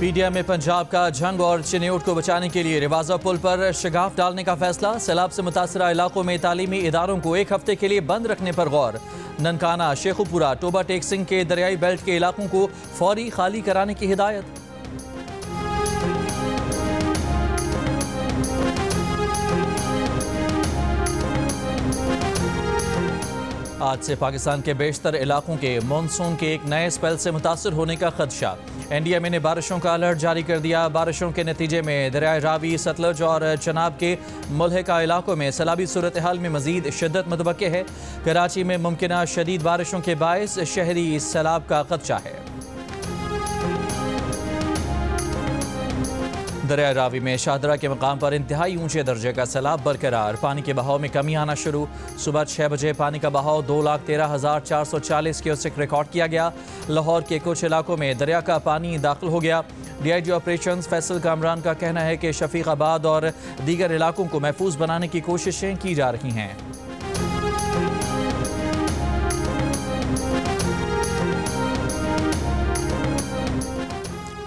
PDM में पंजाब का झंग और चिन्योट को बचाने के लिए रिवाजा पुल पर शगाफ डालने का फैसला। सैलाब से मुतासरा इलाकों में तालीमी इदारों को एक हफ्ते के लिए बंद रखने पर गौर। ननकाना, शेखुपुरा, टोबा टेक सिंह के दरियाई बेल्ट के इलाकों को फौरी खाली कराने की हिदायत। आज से पाकिस्तान के बेशतर इलाकों के मानसून के एक नए स्पेल से मुतासर होने का खदशा। एनडीएमए ने बारिशों का अलर्ट जारी कर दिया। बारिशों के नतीजे में दरियाए रावी, सतलज और चनाब के मुल्हिका इलाकों में सैलाबी सूरत हाल में मजीद शिद्दत मुतवक्के है। कराची में मुमकिना शदीद बारिशों के बायस शहरी सैलाब का खदशा है। दरिया रावी में शाहदरा के मकाम पर इंतहाई ऊंचे दर्जे का सैलाब बरकरार। पानी के बहाव में कमी आना शुरू। सुबह 6 बजे पानी का बहाव 2,13,440 क्यूसेक रिकॉर्ड किया गया। लाहौर के कुछ इलाकों में दरिया का पानी दाखिल हो गया। डीआईजी ऑपरेशंस फैसल कामरान का कहना है कि शफीकाबाद और दीगर इलाकों को महफूज बनाने की कोशिशें की जा रही हैं।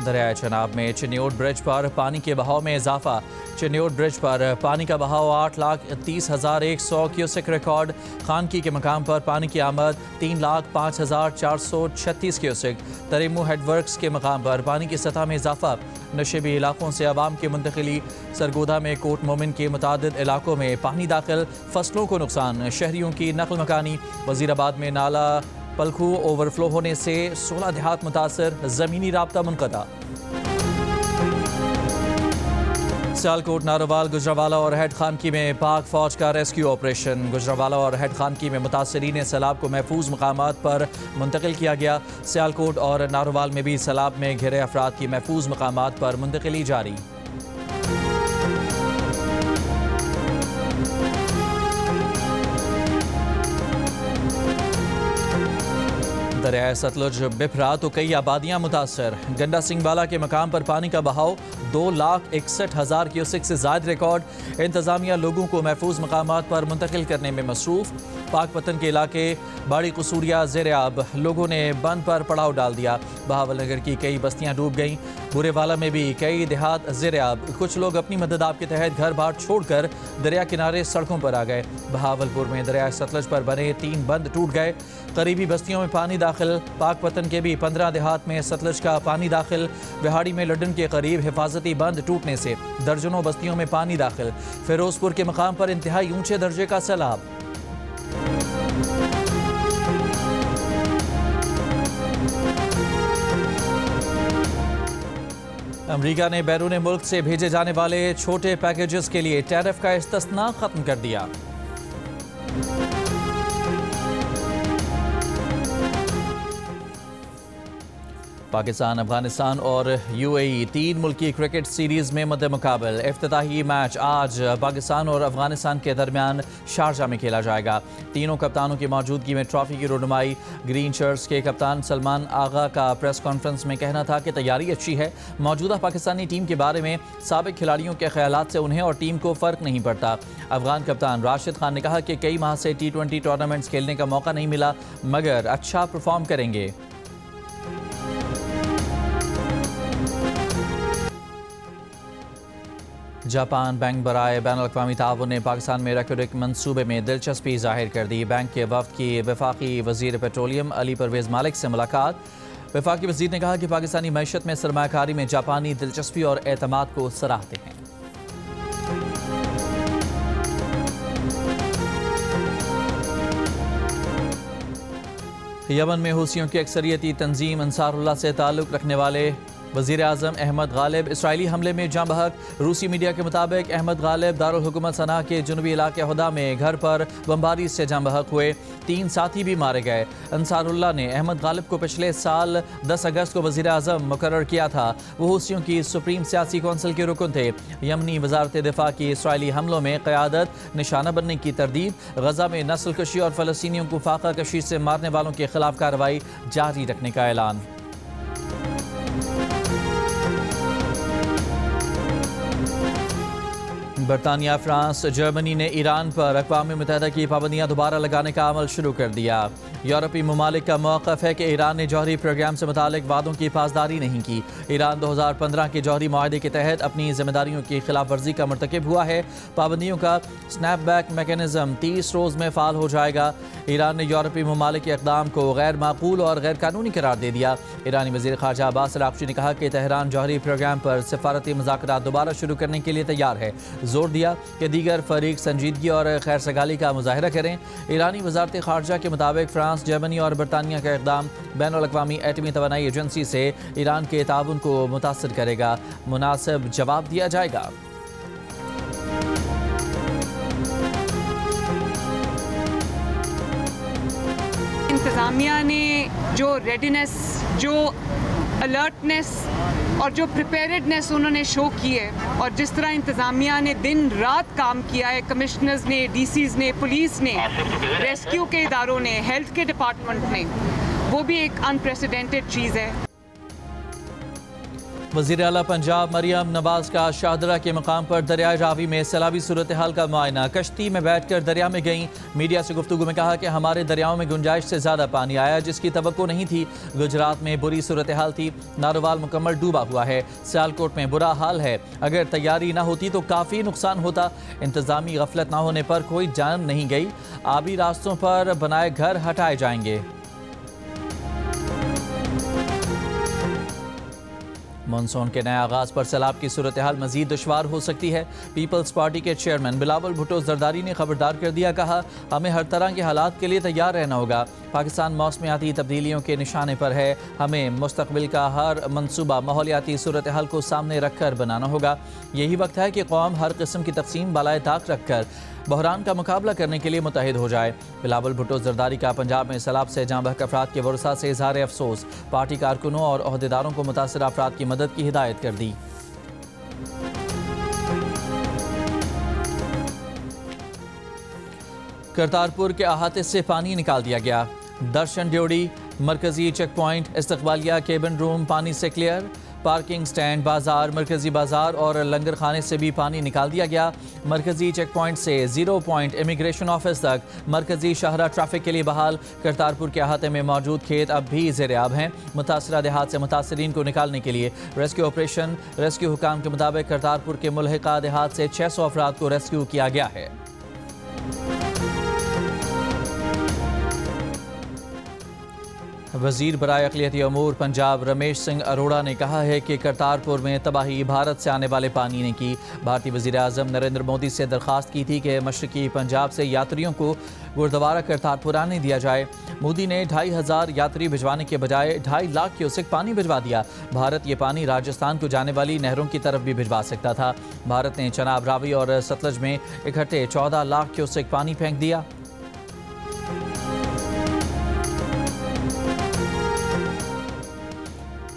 दरियाए चनाब में चिन्योट ब्रिज पर पानी के बहाव में इजाफा। चिन्योट ब्रिज पर पानी का बहाव 8,30,100 क्यूसेक रिकॉर्ड। खानकी के मकाम पर पानी की आमद 3,05,436 क्यूसेक। तरीमू हेडवर्क्स के मकाम पर पानी की सतह में इजाफा। नशेबी इलाकों से अवाम की मुंतकिली। सरगोदा में कोट मोमिन के मुतादिद इलाकों में पानी दाखिल, फसलों को नुकसान, शहरियों की नकल मकानी। वजीराबाद में नाला पलखू ओवरफ्लो होने से 16 देहात मुतासर, ज़मीनी राब्ता मुनक़ता। सियालकोट, नारोवाल, गुजरावाला और हेड खानकी में पाक फौज का रेस्क्यू ऑपरेशन। गुजरावाला और हेड खानकी में मुतासरीन सैलाब को महफूज मकामात पर मुंतकिल किया गया। सियालकोट और नारोवाल में भी सैलाब में घिरे अफराद की महफूज मकामात पर मुंतकिली जारी। दरियाए सतलुज बिफरा तो कई आबादियां मुतासर। गंडा सिंह बाला के मकाम पर पानी का बहाव 2,61,000 क्यूसेक से ज़ायद रिकॉर्ड। इंतज़ामिया लोगों को महफूज मकामात पर मुंतकिल करने में मसरूफ़। पाकपतन के इलाके बाड़ी कसूरिया ज़ेर-आब, लोगों ने बंद पर पड़ाव डाल दिया। बहावलनगर की कई बस्तियां डूब गईं। बुरेवाला में भी कई देहात ज़ेर-आब। कुछ लोग अपनी मदद आप के तहत घर बार छोड़कर दरिया किनारे सड़कों पर आ गए। बहावलपुर में दरिया सतलज पर बने 3 बंद टूट गए। करीबी बस्तियों में पानी दाखिल। पाकपतन के भी 15 देहात में सतलज का पानी दाखिल। बिहाड़ी में लड्डन के करीब हिफाजती बंद टूटने से दर्जनों बस्तियों में पानी दाखिल। फिरोजपुर के मकाम पर इंतहाई ऊंचे दर्जे का सैलाब। अमरीका ने बैरून मुल्क से भेजे जाने वाले छोटे पैकेजेस के लिए टैरिफ का इस्तिस्ना खत्म कर दिया। पाकिस्तान, अफगानिस्तान और यूएई 3 मुल्की क्रिकेट सीरीज़ में मुकाबल। इफ्तिताही मैच आज पाकिस्तान और अफगानिस्तान के दरमियान शारजा में खेला जाएगा। तीनों कप्तानों की मौजूदगी में ट्रॉफी की रुनुमाई। ग्रीन शर्ट्स के कप्तान सलमान आगा का प्रेस कॉन्फ्रेंस में कहना था कि तैयारी अच्छी है। मौजूदा पाकिस्तानी टीम के बारे में साबिक खिलाड़ियों के ख्यालात से उन्हें और टीम को फ़र्क नहीं पड़ता। अफगान कप्तान राशिद खान ने कहा कि कई माह से T20 टूर्नामेंट्स खेलने का मौका नहीं मिला, मगर अच्छा परफॉर्म करेंगे। जापान बैंक बराए बैनुल-अक़वामी ताउन ने पाकिस्तान में रेकोडिक मंसूबे में दिलचस्पी जाहिर कर दी। बैंक के वफ़द की वफाकी वज़ीर पेट्रोलियम अली परवेज़ मालिक से मुलाकात। वफाकी वज़ीर ने कहा कि पाकिस्तानी मईशत में सरमायाकारी में जापानी दिलचस्पी और एतमाद को सराहते हैं। यमन में हूसियों की अक्सरियती तंजीम अंसारुल्लाह से ताल्लुक़ रखने वाले वज़ीर आज़म अहमद गालिब इसराइली हमले में जाँ बहक। रूसी मीडिया के मुताबिक अहमद गालिब दारुल हुकूमत सना के जुनूबी इलाके हुदा में घर पर बमबारी से जाँ बहक हुए। 3 साथी भी मारे गए। अंसारुल्लाह ने अहमद गालिब को पिछले साल 10 अगस्त को वज़ीर आज़म मुकर्रर किया था। वो हूसियों की सुप्रीम सियासी कौंसिल के रुकन थे। यमनी वज़ारत दिफा की इसराइली हमलों में क़यादत, निशाना बनने की तरदीद, गज़ा में नस्ल कशी और फ़लस्तीनियों को फाका कशी से मारने वालों के खिलाफ कार्रवाई जारी रखने का ऐलान। बरतानिया, फ्रांस, जर्मनी ने ईरान पर अक़वाम मुत्तहिदा की पाबंदियाँ दोबारा लगाने का अमल शुरू कर दिया। यूरोपीय ममालिक का मौक़िफ़ है कि ईरान ने जौहरी प्रोग्राम से मुतालिक वादों की पासदारी नहीं की। ईरान 2015 के जौहरी मुआहदे के तहत अपनी जिम्मेदारियों की खिलाफ वर्जी का मरतकब हुआ है। पाबंदियों का स्नैपबैक मैकेनिज्म 30 रोज़ में फ़ाल हो जाएगा। ईरान ने यूरोपीय ममालिक के इक़दाम को गैर माकूल और गैर कानूनी करार दे दिया। ईरानी वज़ीर ख़ारजा अब्बास अराग़ची ने कहा कि तेहरान जौहरी प्रोग्राम पर सफ़ारती मुज़ाकरात दोबारा शुरू करने के लिए तैयार है। जोर दिया कि दीगर फरीक संजीदगी और खैर सगाली का मुज़ाहरा करें। ईरानी वज़ारत ख़ारजा के मुताबिक फ्रांस, जर्मनी और बरतानिया का इक़दाम बैनुल-अक़वामी एटमी तवानाई एजेंसी से ईरान के ताउन को मुतासर करेगा। मुनासिब जवाब दिया जाएगा। इंतज़ामिया ने जो रेडीनेस, जो अलर्टनेस और जो प्रिपेयर्डनेस उन्होंने शो की है और जिस तरह इंतज़ामिया ने दिन रात काम किया है, कमिश्नर्स ने, डीसीज ने, पुलिस ने, रेस्क्यू के इदारों ने, हेल्थ के डिपार्टमेंट ने, वो भी एक अनप्रेसिडेंटेड चीज़ है। वज़ीर आला पंजाब मरियम नवाज का शाहदरा के मकाम पर दरियाए रावी में सैलाबी सूरत हाल का मुआयना। कश्ती में बैठ कर दरिया में गईं। मीडिया से गुफ्तगू में कहा कि हमारे दरियाओं में गुंजाइश से ज़्यादा पानी आया जिसकी तवक्को नहीं थी। गुजरात में बुरी सूरत हाल थी। नारोवाल मुकम्मल डूबा हुआ है। सियालकोट में बुरा हाल है। अगर तैयारी ना होती तो काफ़ी नुकसान होता। इंतज़ामी गफलत ना होने पर कोई जान नहीं गई। आबी रास्तों पर बनाए घर हटाए जाएंगे। मानसून के नए आगाज़ पर सैलाब की सूरत हाल मज़ीद दुश्वार हो सकती है। पीपल्स पार्टी के चेयरमैन बिलावल भुट्टो जरदारी ने खबरदार कर दिया। कहा, हमें हर तरह के हालात के लिए तैयार रहना होगा। पाकिस्तान मौसमियाती तब्दीलियों के निशाने पर है। हमें मुस्तकबिल का हर मनसूबा माहौलियाती सूरत हाल को सामने रख कर बनाना होगा। यही वक्त है कि कौम हर किस्म की तकसीम बालाए ताक रख कर बहरान का मुकाबला करने के लिए मुतहिद हो जाए। बिलावल भुट्टो जरदारी का पंजाब में सैलाब से जाँ बहक अफराद के वरसा से इज़हार अफसोस। पार्टी कारकुनों और अहदेदारों को मुतासर अफराद की मदद की हिदायत कर दी। करतारपुर के अहाते से पानी निकाल दिया गया। दर्शन ड्योड़ी मरकजी चेक पॉइंट, इस्तकबालिया केबिन रूम पानी से क्लियर। पार्किंग स्टैंड, बाजार, मरकजी बाजार और लंगर खाने से भी पानी निकाल दिया गया। मरकजी चेक पॉइंट से 0 पॉइंट इमिग्रेशन ऑफिस तक मरकजी शाहरा ट्रैफिक के लिए बहाल। करतारपुर के अहाते में मौजूद खेत अब भी ज़ेर-ए-आब हैं। मुतासरा देहात से मुतासरीन को निकालने के लिए रेस्क्यू ऑपरेशन। रेस्क्यू हुकाम के मुताबिक करतारपुर के मुल्हिका देहात से 600 अफराद को रेस्क्यू किया गया है। वज़ीर बराए अक़लियती अमूर पंजाब रमेश सिंह अरोड़ा ने कहा है कि करतारपुर में तबाही भारत से आने वाले पानी ने की। भारतीय वज़ीर आज़म नरेंद्र मोदी से दरख्वास्त की थी कि मशरक़ी पंजाब से यात्रियों को गुरुद्वारा करतारपुर आने दिया जाए। मोदी ने 2500 यात्री भिजवाने के बजाय 2.5 लाख क्यूसेक पानी भिजवा दिया। भारत ये पानी राजस्थान को जाने वाली नहरों की तरफ भी भिजवा सकता था। भारत ने चनाब, रावी और सतलज में इकट्ठे 14 लाख क्यूसेक पानी फेंक दिया।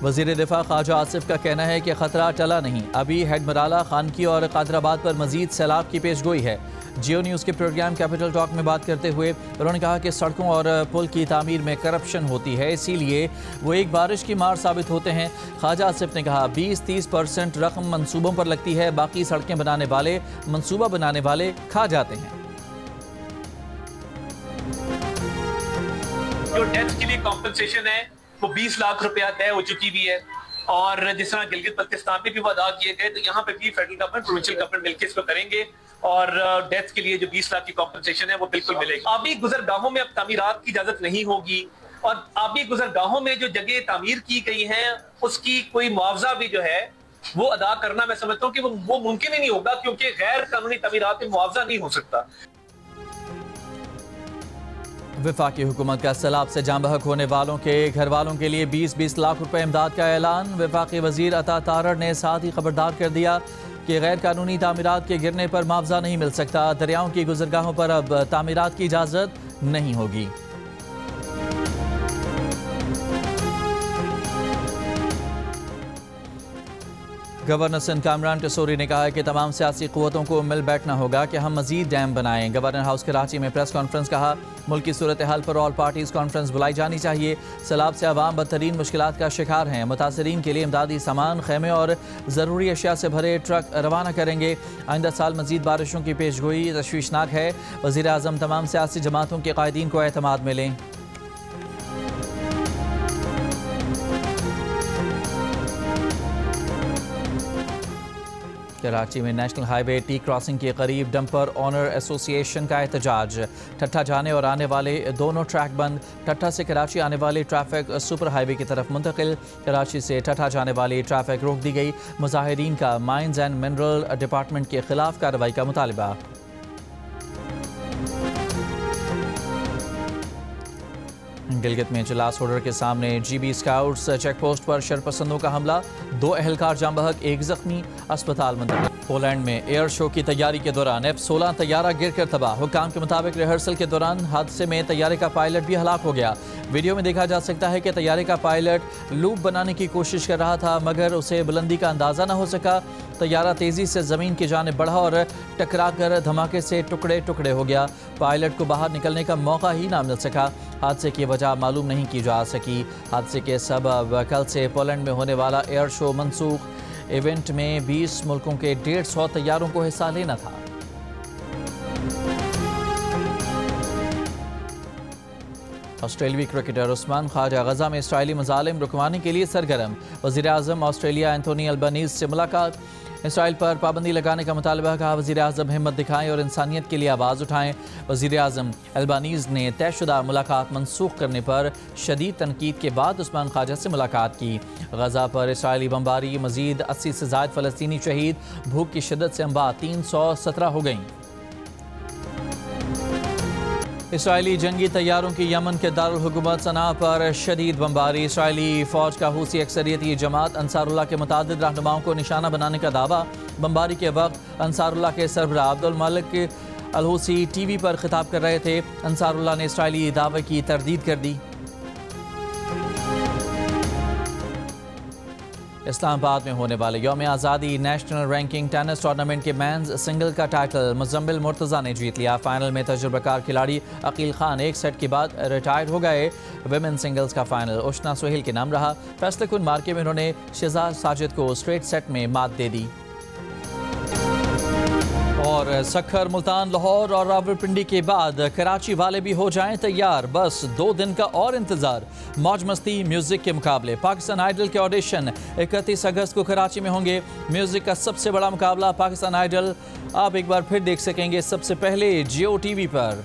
वज़ीर दिफा ख्वाजा आसिफ का कहना है कि खतरा टला नहीं। अभी हेडमराला, खानकी और कादराबाद पर मजीद सैलाब की पेशगोई है। जियो न्यूज़ के प्रोग्राम कैपिटल टॉक में बात करते हुए उन्होंने कहा कि सड़कों और पुल की तामीर में करप्शन होती है, इसीलिए वो एक बारिश की मार साबित होते हैं। ख्वाजा आसिफ ने कहा 20-30% रकम मंसूबों पर लगती है, बाकी सड़कें बनाने वाले, मंसूबा बनाने वाले खा जाते हैं। जो डेथ के लिए कॉम्पनसेशन है वो 20 लाख रुपया तय हो चुकी भी है और जिस तरह गिलगित बल्तिस्तान में भी वो अदा किए गए, तो यहाँ पे भी फेडरल गवर्नमेंट, प्रोविंशियल गवर्नमेंट मिलकर इसको करेंगे और डेथ के लिए जो 20 लाख की कॉम्पनसेशन है वो बिल्कुल मिलेगी। आबी गुजरगाहों में अब तामीरात की इजाजत नहीं होगी और आबी गुजरगाहों में जो जगह तामीर की गई है उसकी कोई मुआवजा भी जो है वो अदा करना, मैं समझता हूँ कि वो मुमकिन ही नहीं होगा, क्योंकि गैर कानूनी तामीरात में मुआवजा नहीं हो सकता। वफाकी हुकूमत का सैलाब से जाँ बहक होने वालों के घर वालों के लिए 20-20 लाख रुपए इमदाद का ऐलान। वफाकी वजीर अता तारड़ ने साथ ही खबरदार कर दिया कि गैर कानूनी तामीरात के गिरने पर मुआवजा नहीं मिल सकता। दरियाओं की गुजरगाहों पर अब तामीरात की इजाज़त नहीं होगी। गवर्नर सिंध कामरान टसूरी ने कहा है कि तमाम सियासी क़ुव्वतों को मिल बैठना होगा कि हम मज़ीद डैम बनाएं। गवर्नर हाउस कराची में प्रेस कॉन्फ्रेंस कहा, मुल्क की सूरत हाल पर ऑल पार्टीज़ कॉन्फ्रेंस बुलाई जानी चाहिए। सैलाब से अवाम बदतरीन मुश्किलात का शिकार हैं। मुतासरीन के लिए इमदादी सामान, खेमे और ज़रूरी अशिया से भरे ट्रक रवाना करेंगे। आइंदा साल मज़ीद बारिशों की पेशगोई तशवीशनाक है। वज़ीर आज़म तमाम सियासी जमातों के कायदीन को एतमाद में लें। कराची में नेशनल हाईवे टी क्रॉसिंग के करीब डंपर ऑनर एसोसिएशन का एहतजाज। ठट्ठा जाने और आने वाले दोनों ट्रैक बंद। ठट्ठा से कराची आने वाली ट्रैफिक सुपर हाईवे की तरफ मुंतकिल। कराची से ठट्ठा जाने वाली ट्रैफिक रोक दी गई। मुजाहिरीन का माइंस एंड मिनरल डिपार्टमेंट के खिलाफ कार्रवाई का मुतालबा। गिलगित में इजलास होल्डर के सामने जीबी स्काउट्स चेक पोस्ट पर शरपसंदों का हमला। 2 अहलकार जाम बहक, 1 जख्मी, अस्पताल मुंतकिल। पोलैंड में एयर शो की तैयारी के दौरान F-16 तैयारा गिरकर तबाह। हुक्काम के मुताबिक रिहर्सल के दौरान हादसे में तैयारे का पायलट भी हलाक हो गया। वीडियो में देखा जा सकता है कि तैयारे का पायलट लूप बनाने की कोशिश कर रहा था मगर उसे बुलंदी का अंदाज़ा न हो सका। तैयारा तेज़ी से ज़मीन की जानिब बढ़ा और टकरा कर धमाके से टुकड़े टुकड़े हो गया। पायलट को बाहर निकलने का मौका ही ना मिल सका। हादसे की वजह मालूम नहीं की जा सकी। हादसे के सबब कल से पोलैंड में होने वाला एयर शो मनसूख। इवेंट में 20 मुल्कों के 150 तैयारों को हिस्सा लेना था। ऑस्ट्रेलियाई क्रिकेटर उस्मान ख्वाजा गजा में इसराइली मजालिम रुकवाने के लिए सरगर्म। वज़ीर आज़म ऑस्ट्रेलिया एंथोनी अल्बानीज़ से मुलाकात। इसराइल पर पाबंदी लगाने का मुतालबा। कहा वज़ीर आज़म हिम्मत दिखाएं और इंसानियत के लिए आवाज़ उठाएं। वज़ीर आज़म अल्बानीज़ ने तयशुदा मुलाकात मनसूख करने पर शदीद तनकीद के बाद उस्मान ख्वाजा से मुलाकात की। गजा पर इसराइली बमबारी, मज़ीद 80 से ज़ायद फ़लस्तीनी शहीद। भूख की शिद्दत से अम्बा 317 हो गईं। इसराइली जंगी तैयारों की यमन के दारुल हुकूमत सना पर शदीद बमबारी। इसराइली फ़ौज का हूसी अक्सरियती जमात अंसारुल्लाह के मुतादिद रहनुमाओं को निशाना बनाने का दावा। बमबारी के वक्त अंसारुल्लाह के सरबराह अब्दुल मलिक अल हूसी टीवी पर खिताब कर रहे थे। अंसारुल्लाह ने इसराइली दावे की तरदीद कर दी। इस्लामाबाद में होने वाले यौम आज़ादी नेशनल रैंकिंग टेनिस टूर्नामेंट के मेंस सिंगल का टाइटल मुज़म्मिल मुर्तज़ा ने जीत लिया। फाइनल में तजुर्बाकार खिलाड़ी अकील खान 1 सेट के बाद रिटायर्ड हो गए। विमेन सिंगल्स का फाइनल उशना सुहेल के नाम रहा। फैसले कुन मार्के में उन्होंने शहजाद साजिद को स्ट्रेट सेट में मात दे दी। और सखर, मुल्तान, लाहौर और रावलपिंडी के बाद कराची वाले भी हो जाएं तैयार। बस 2 दिन का और इंतजार। मौज मस्ती म्यूजिक के मुकाबले। पाकिस्तान आइडल के ऑडिशन 31 अगस्त को कराची में होंगे। म्यूजिक का सबसे बड़ा मुकाबला पाकिस्तान आइडल आप एक बार फिर देख सकेंगे सबसे पहले जियो टीवी पर।